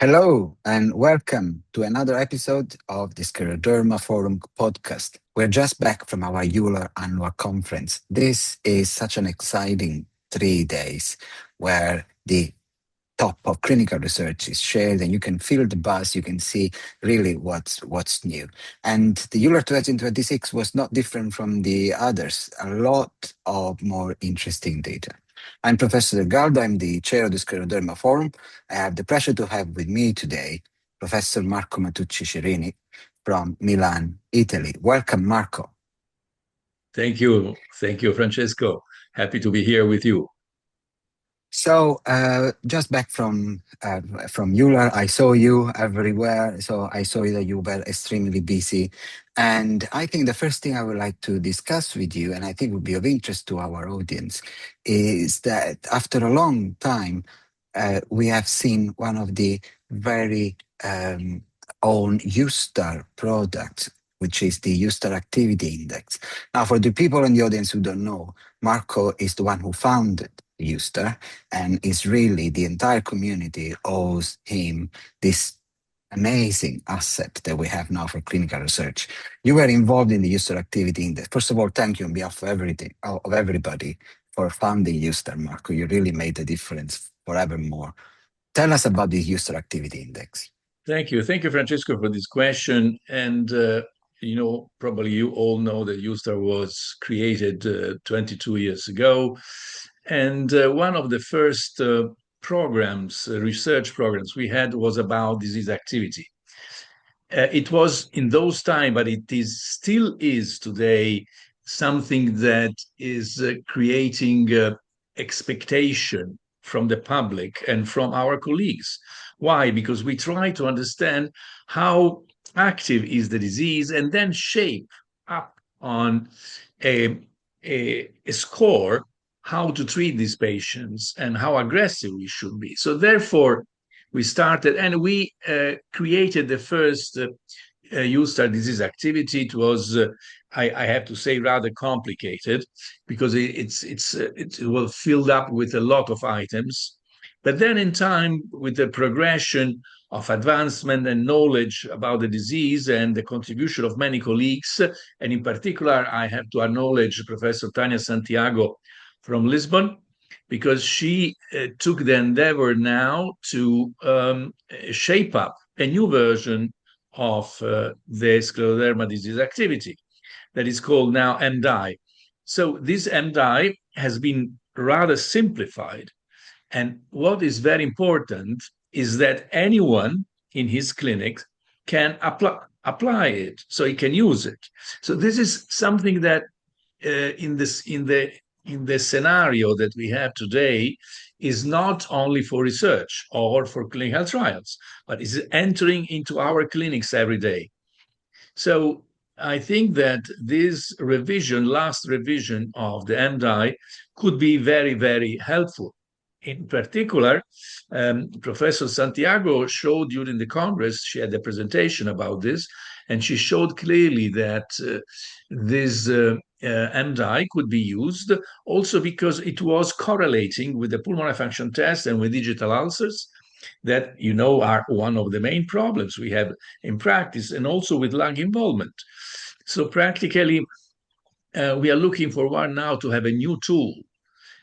Hello and welcome to another episode of the Scleroderma Forum podcast. We're just back from our EULAR annual conference. This is such an exciting 3 days where the top of clinical research is shared and you can feel the buzz, you can see really what's new. And the EULAR 2026 was not different from the others, a lot of more interesting data. I'm Professor Galdo, I'm the chair of the Scleroderma Forum. I have the pleasure to have with me today Professor Marco Matucci-Cerinic from Milan, Italy. Welcome, Marco. Thank you. Thank you, Francesco. Happy to be here with you. So just back from EULAR, I saw you everywhere. So I saw that you were extremely busy, and I think the first thing I would like to discuss with you, and I think would be of interest to our audience, is that after a long time, we have seen one of the very own EUSTAR products, which is the EUSTAR Activity Index. Now, for the people in the audience who don't know, Marco is the one who founded EUSTAR, and is really the entire community owes him this amazing asset that we have now for clinical research. You were involved in the EUSTAR Activity Index. First of all, thank you on behalf of everybody for founding EUSTAR, Marco. You really made a difference forevermore. Tell us about the EUSTAR Activity Index. Thank you. Thank you, Francesco, for this question. And, probably you all know that EUSTAR was created 22 years ago. And one of the first research programs we had was about disease activity. It was in those times, but it still is today, something that is creating expectation from the public and from our colleagues. Why? Because we try to understand how active is the disease and then shape up on a, a score how to treat these patients and how aggressive we should be. So therefore, we started and we created the first EUSTAR disease activity. It was, I have to say, rather complicated because it was filled up with a lot of items. But then in time, with the progression of advancement and knowledge about the disease and the contribution of many colleagues, and in particular, I have to acknowledge Professor Tania Santiago from Lisbon, because she took the endeavor now to shape up a new version of the scleroderma disease activity that is called now MDI. So this MDI has been rather simplified. And what is very important is that anyone in his clinic can apply it, so he can use it. So this is something that in the scenario that we have today is not only for research or for clinical trials, but is entering into our clinics every day. So I think that this last revision of the MDI could be very, very helpful. In particular, Professor Santiago showed during the Congress, she had a presentation about this, and she showed clearly that this MDI could be used also because it was correlating with the pulmonary function test and with digital ulcers that, are one of the main problems we have in practice, and also with lung involvement. So practically, we are looking forward now to have a new tool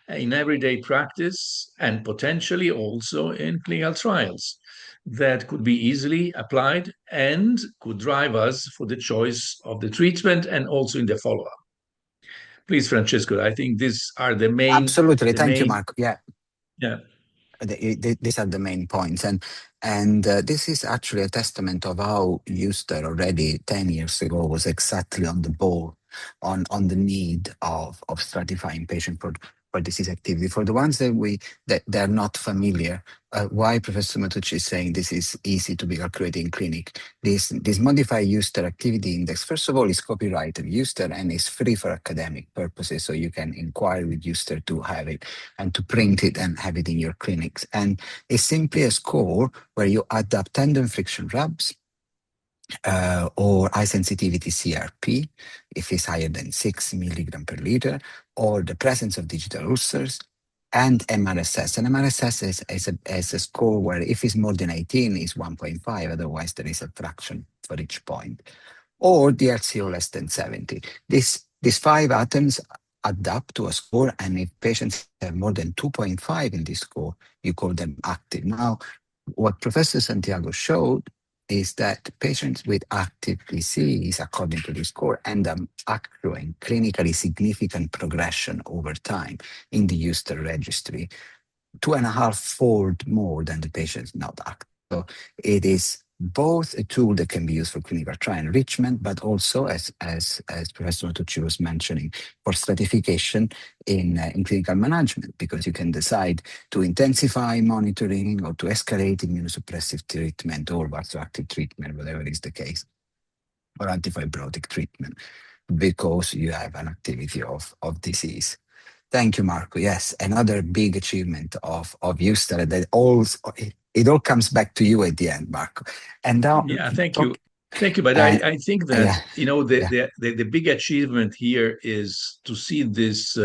in everyday practice and potentially also in clinical trials that could be easily applied and could drive us for the choice of the treatment and also in the follow-up. Please, Francesco, I think these are the main... Absolutely. Thank you, Marco. Yeah. Yeah. These are the main points, and this is actually a testament of how EUSTAR already 10 years ago was exactly on the ball on the need of stratifying patient for disease activity. For the ones that they're not familiar, why Professor Matucci is saying this is easy to be calculated in clinic. This modified EUSTAR activity index, first of all, is copyrighted EUSTAR and is free for academic purposes, so you can inquire with EUSTAR to have it and to print it and have it in your clinics. And it's simply a score where you add up tendon friction rubs, or high sensitivity CRP, if it's higher than 6 milligram per liter, or the presence of digital ulcers, and MRSS. And MRSS is a score where if it's more than 18, is 1.5. Otherwise, there is a fraction for each point. Or the LCO less than 70. These five atoms add up to a score, and if patients have more than 2.5 in this score, you call them active. Now, what Professor Santiago showed is that patients with active disease, according to the score, end up accruing clinically significant progression over time in the Euster registry, 2.5-fold more than the patients not active. So it is both a tool that can be used for clinical trial enrichment, but also, as Professor Matucci was mentioning, for stratification in clinical management, because you can decide to intensify monitoring or to escalate immunosuppressive treatment or vasoactive treatment, whatever is the case, or antifibrotic treatment, because you have an activity of disease. Thank you, Marco. Yes, another big achievement of Euster that it all comes back to you at the end, Marco. And now Yeah, thank you. talk Thank you. But and I think that, yeah, the, yeah, the big achievement here is to see this,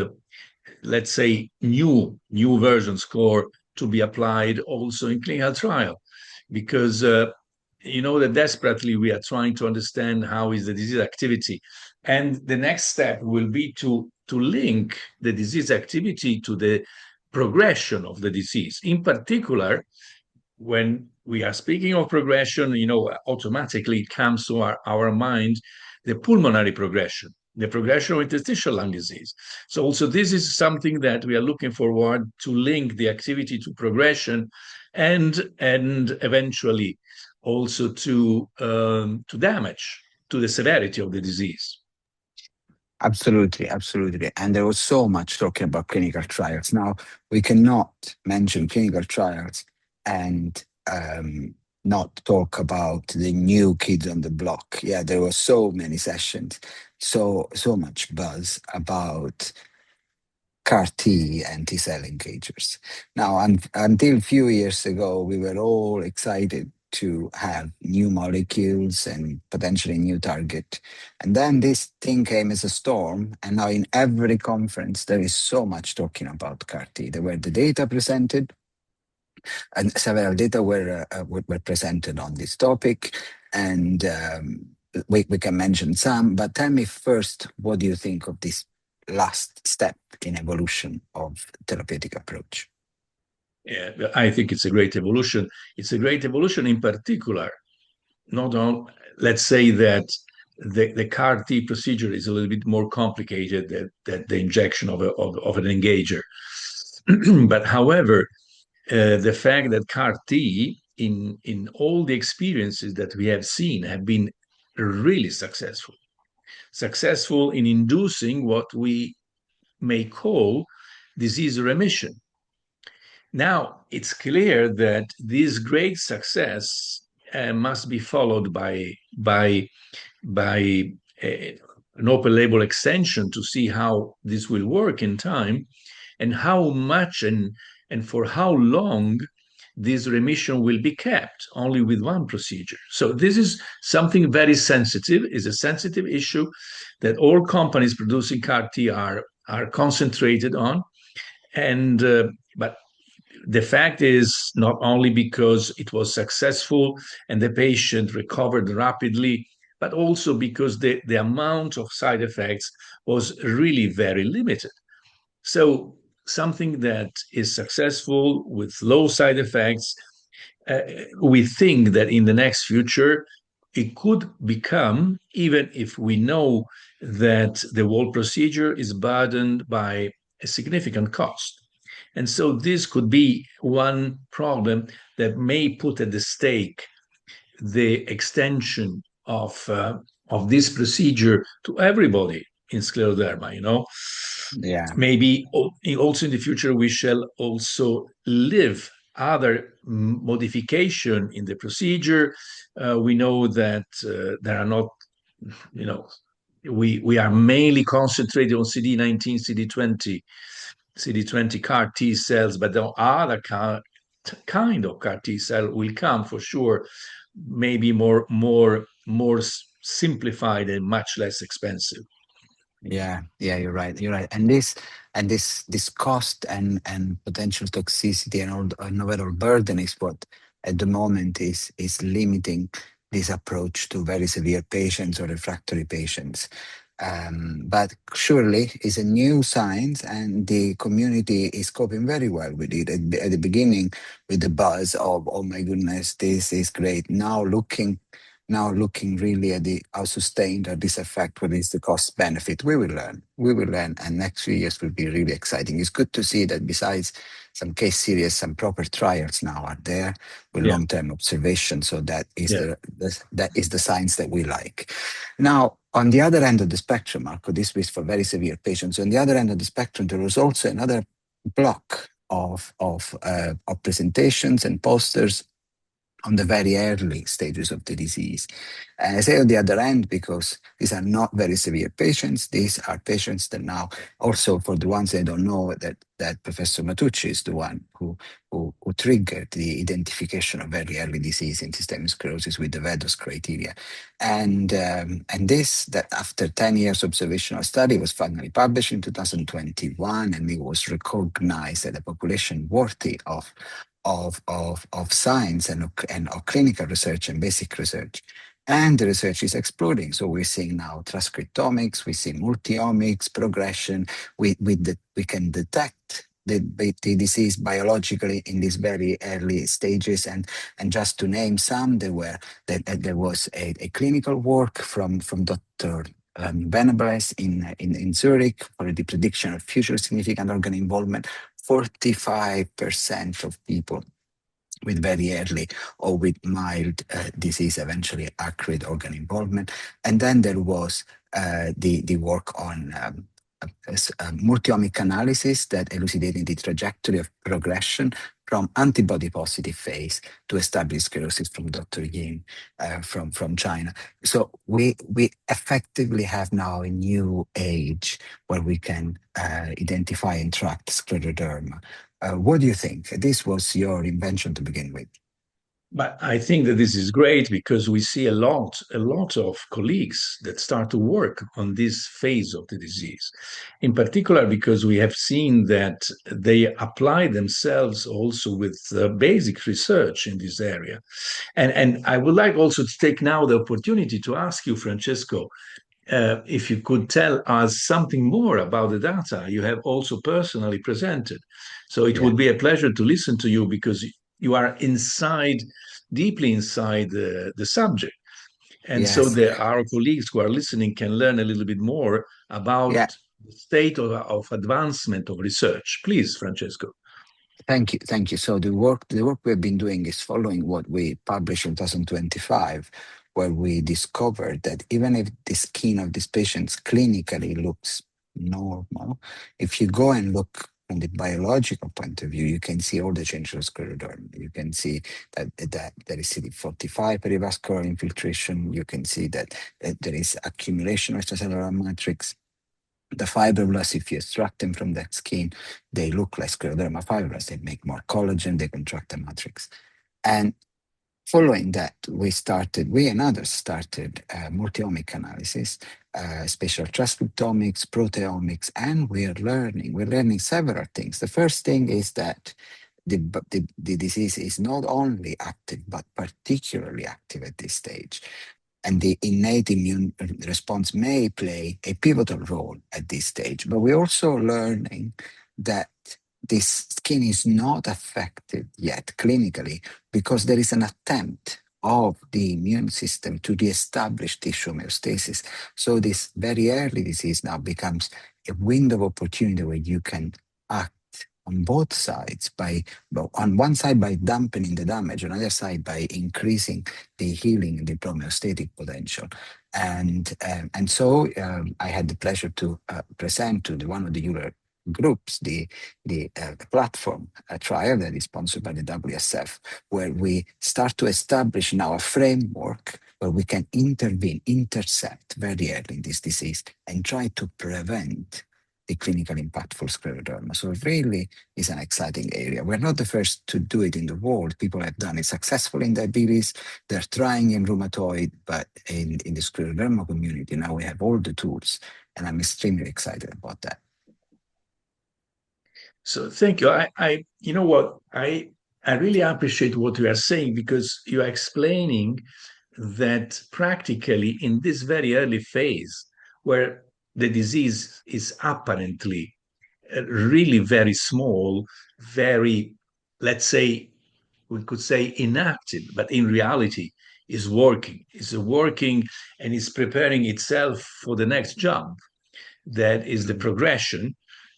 let's say, new version score to be applied also in clinical trial, because that desperately we are trying to understand how is the disease activity, and the next step will be to link the disease activity to the progression of the disease. In particular, when we are speaking of progression, automatically it comes to our mind the pulmonary progression, the progression of interstitial lung disease. So also this is something that we are looking forward to link the activity to progression, and eventually also to damage, to the severity of the disease. absolutely, absolutely. And there was so much talking about clinical trials. Now we cannot mention clinical trials and not talk about the new kids on the block. Yeah, there were so many sessions, so much buzz about CAR T and T cell engagers. Now, until a few years ago, we were all excited to have new molecules and potentially new target. And then this thing came as a storm. And now in every conference, there is so much talking about CAR T. There were the data presented, and several data were presented on this topic. And we can mention some, but tell me first, what do you think of this last step in evolution of therapeutic approach? Yeah, I think it's a great evolution. It's a great evolution in particular. Not on, let's say that the CAR T procedure is a little bit more complicated than the injection of an engager. But however, the fact that CAR T in all the experiences that we have seen have been really successful in inducing what we may call disease remission. Now, it's clear that this great success must be followed by an open label extension to see how this will work in time, and how much and for how long this remission will be kept only with one procedure. So this is something very sensitive, is a sensitive issue that all companies producing CAR T are concentrated on. And but the fact is, not only because it was successful and the patient recovered rapidly, but also because the amount of side effects was really very limited. So something that is successful with low side effects, we think that in the next future, it could become, even if we know that the whole procedure is burdened by a significant cost. And so this could be one problem that may put at the stake the extension of this procedure to everybody in scleroderma. Yeah, Maybe also in the future we shall also live other modification in the procedure. We know that there are not, we are mainly concentrated on CD19, CD20 CAR T cells, but the other kind of CAR T cell will come for sure, maybe more simplified and much less expensive. Yeah, you're right. You're right. And this cost and potential toxicity and all and overall burden is what at the moment is limiting this approach to very severe patients or refractory patients. But surely it's a new science, and the community is coping very well with it. At the beginning, with the buzz of "Oh my goodness, this is great." Now looking really at the how sustained are this effect, what is the cost benefit, we will learn, and next few years will be really exciting. It's good to see that besides some case series, some proper trials now are there with Yeah, long-term observation. So that is yeah. the science that we like. Now, on the other end of the spectrum, Marco, this was for very severe patients. On the other end of the spectrum, there was also another block of presentations and posters on the very early stages of the disease. And I say on the other end because these are not very severe patients. These are patients that now, also for the ones that don't know, that Professor Matucci is the one who triggered the identification of very early disease in systemic sclerosis with the VEDOS criteria. And this, that after 10 years observational study, was finally published in 2021, and it was recognized as a population worthy of science and of clinical research and basic research. And the research is exploding. So we're seeing now transcriptomics, we see multiomics progression. We can detect the disease biologically in these very early stages. And just to name some, there was a clinical work from Dr. Venables in Zurich for the prediction of future significant organ involvement. 45% of people with very early or with mild disease, eventually accurate organ involvement. And then there was the work on multiomic analysis that elucidating the trajectory of progression from antibody positive phase to established sclerosis from Dr. Yin from China. So we effectively have now a new age where we can identify and track scleroderma. What do you think? This was your invention to begin with. But I think that this is great because we see a lot of colleagues that start to work on this phase of the disease. In particular, because we have seen that they apply themselves also with basic research in this area. And I would like also to take now the opportunity to ask you, Francesco, if you could tell us something more about the data you have also personally presented. So it Yeah. would be a pleasure to listen to you because you are deeply inside the subject. And so Yes. that our colleagues who are listening can learn a little bit more about Yeah. the state of advancement of research. Please, Francesco. Thank you. Thank you. So the work we've been doing is following what we published in 2025, where we discovered that even if the skin of these patients clinically looks normal, if you go and look from the biological point of view, you can see all the changes of scleroderma. You can see that there is CD45 perivascular infiltration. You can see that there is accumulation of extracellular matrix. The fibroblasts, if you extract them from that skin, they look like scleroderma fibroblasts. They make more collagen, they contract the matrix. And following that, we and others started multi-omic analysis, spatial transcriptomics, proteomics, and we're learning several things. The first thing is that the disease is not only active, but particularly active at this stage. And the innate immune response may play a pivotal role at this stage. But we're also learning that this skin is not affected yet clinically because there is an attempt of the immune system to reestablish tissue homeostasis. So this very early disease now becomes a window of opportunity where you can act on both sides well, on one side by dampening the damage, on the other side by increasing the healing and the homeostatic potential. And so I had the pleasure to present to one of the EULAR groups the platform trial that is sponsored by the WSF, where we start to establish now a framework where we can intercept very early in this disease and try to prevent the clinically impactful scleroderma. So it really is an exciting area. We're not the first to do it in the world. People have done it successfully in diabetes. They're trying in rheumatoid, but in the scleroderma community, now we have all the tools and I'm extremely excited about that. So thank you. You know what, I really appreciate what you are saying, because you are explaining that practically in this very early phase, where the disease is apparently really very small, very, let's say, we could say inactive, but in reality is working and is preparing itself for the next jump. That is the Mhm. progression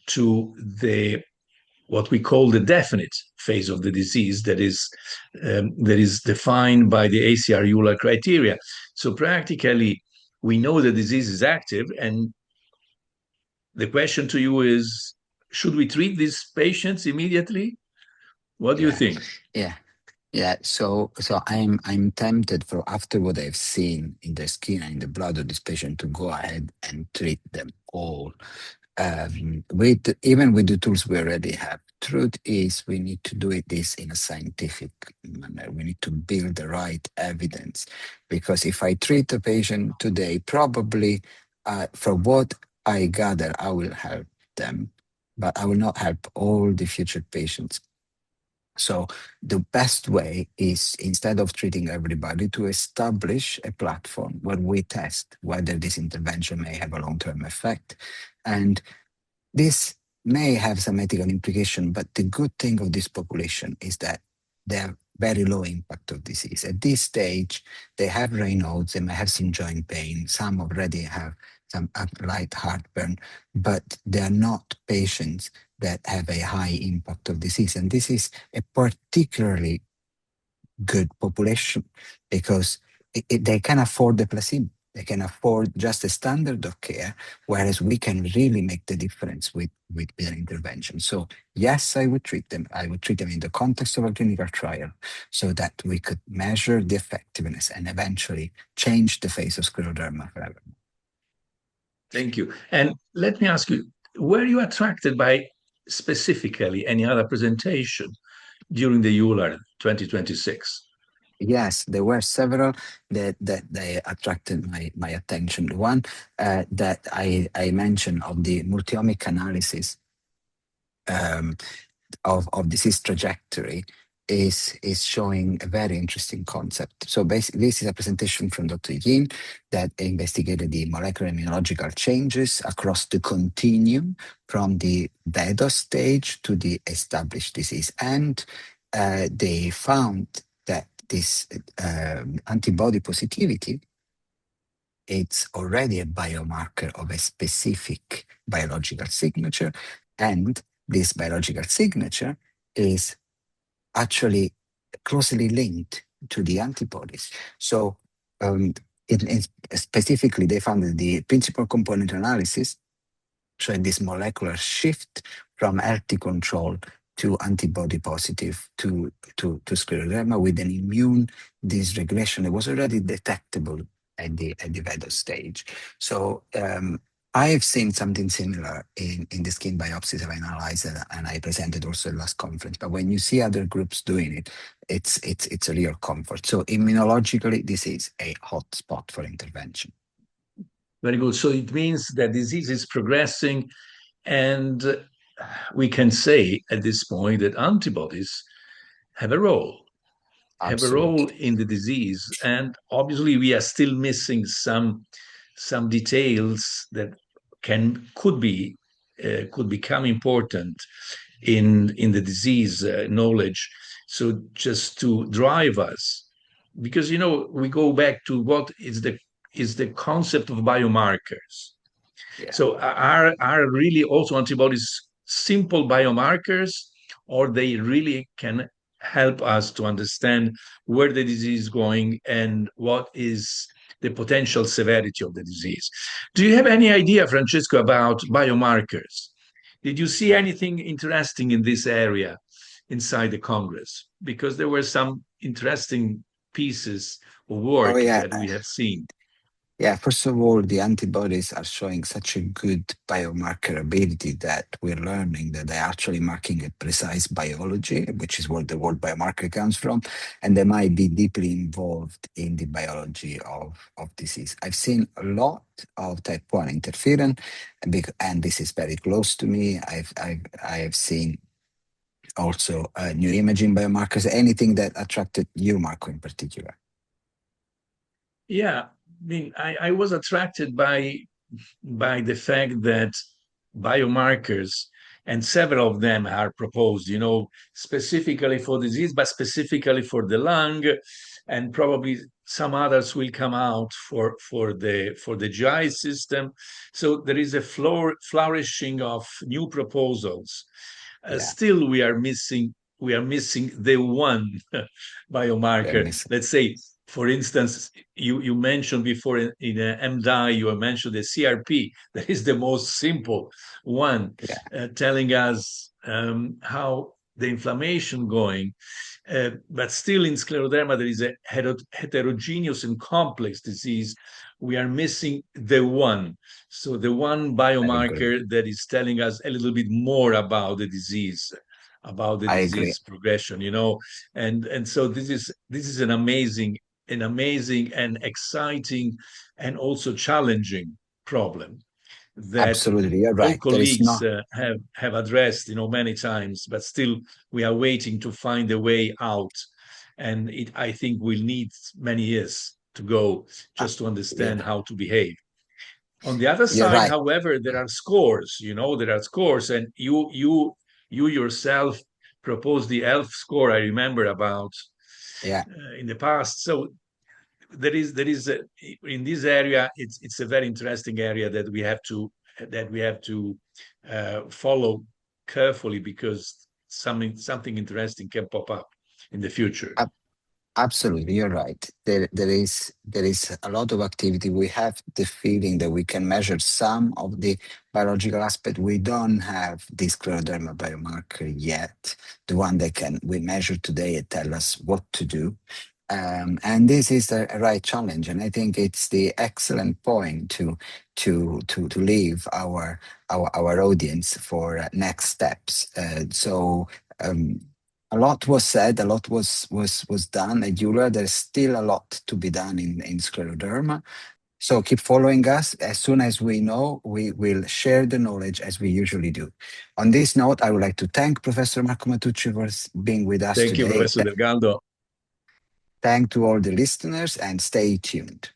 to the what we call the definite phase of the disease, that is defined by the ACR EULAR criteria. So practically, we know the disease is active, and the question to you is: should we treat these patients immediately? What do you Yeah, think? yeah. Yeah, so I'm tempted for after what I've seen in the skin and in the blood of this patient to go ahead and treat them all. With even with the tools we already have. Truth is, we need to do it this in a scientific manner. We need to build the right evidence, because if I treat a patient today, probably from what I gather, I will help them, but I will not help all the future patients. So the best way is, instead of treating everybody, to establish a platform where we test whether this intervention may have a long-term effect. And this may have some ethical implication, but the good thing of this population is that they have very low impact of disease. At this stage, they have Raynaud's, they may have some joint pain, some already have some light heartburn, but they are not patients that have a high impact of disease. And this is a particularly good population, because they can afford the placebo. They can afford just a standard of care, whereas we can really make the difference with an intervention. So yes, I would treat them. I would treat them in the context of a clinical trial, so that we could measure the effectiveness and eventually change the face of scleroderma forever. Thank you. And let me ask you, were you attracted by specifically any other presentation during the EULAR 2026? Yes, there were several that they attracted my attention. The one that I mentioned of the multiomic analysis um, of disease trajectory is showing a very interesting concept. So basically, this is a presentation from Dr. Yin that investigated the molecular immunological changes across the continuum from the VEDOS stage to the established disease. And they found that this antibody positivity, it's already a biomarker of a specific biological signature, and this biological signature is actually closely linked to the antibodies. So, um, specifically, they found that the principal component analysis showing this molecular shift from healthy control to antibody positive to scleroderma with an immune dysregulation that was already detectable at the VEDOS stage. So I've seen something similar in the skin biopsies I've analyzed, and I presented also at last conference. But when you see other groups doing it, it's a real comfort. So immunologically, this is a hot spot for intervention. Very good. So it means that disease is progressing, and we can say at this point that antibodies have a role, Absolutely. in the disease. And obviously, we are still missing some details that could become important in the disease knowledge. So just to drive us, because we go back to what is the concept of biomarkers. Yeah. So are really also antibodies simple biomarkers, or they really can help us to understand where the disease is going and what is the potential severity of the disease? Do you have any idea, Francesco, about biomarkers? Did you see anything interesting in this area inside the Congress? Because there were some interesting pieces of Oh work yeah. that we have seen. Yeah, first of all, the antibodies are showing such a good biomarker ability that we're learning that they're actually marking a precise biology, which is where the word biomarker comes from, and they might be deeply involved in the biology of disease. I've seen a lot of type 1 interferon, and this is very close to me. I have seen also new imaging biomarkers, anything that attracted you, Marco, in particular. Yeah, I mean, I was attracted by the fact that biomarkers, and several of them are proposed, specifically for disease, but specifically for the lung, and probably some others will come out for the GI system. So there is a flourishing of new proposals. Yeah, Still, we are missing the one we're biomarker. missing. Let's say, for instance, you mentioned before in MDI, you mentioned the CRP. That is the most simple one, Yeah, telling us how the inflammation going. But still, in scleroderma, there is a heterogeneous and complex disease. We are missing the one. So the one I agree. biomarker that is telling us a little bit more about the I agree. disease progression, and so this is an amazing and exciting and also challenging problem that Absolutely, you're all right. There is colleagues not. have addressed, many times, but still we are waiting to find a way out. And I think we'll need many years to go Uh, just to you're, understand how to behave. On the other you're side, right. however, there are scores, and you yourself proposed the ELF score, I remember about Yeah, in the past. So in this area, it's a very interesting area that we have to follow carefully, because something interesting can pop up in the future. ab- absolutely, you're right. There is a lot of activity. We have the feeling that we can measure some of the biological aspect. We don't have this scleroderma biomarker yet, the one that can we measure today and tell us what to do. And this is a right challenge, and I think it's the excellent point to leave our audience for next steps. So a lot was said, a lot was done at EULAR. There's still a lot to be done in scleroderma. So keep following us. As soon as we know, we will share the knowledge as we usually do. On this note, I would like to thank Professor Marco Matucci for being with us Thank you, today. Professor Delgado. Thank to all the listeners and stay tuned.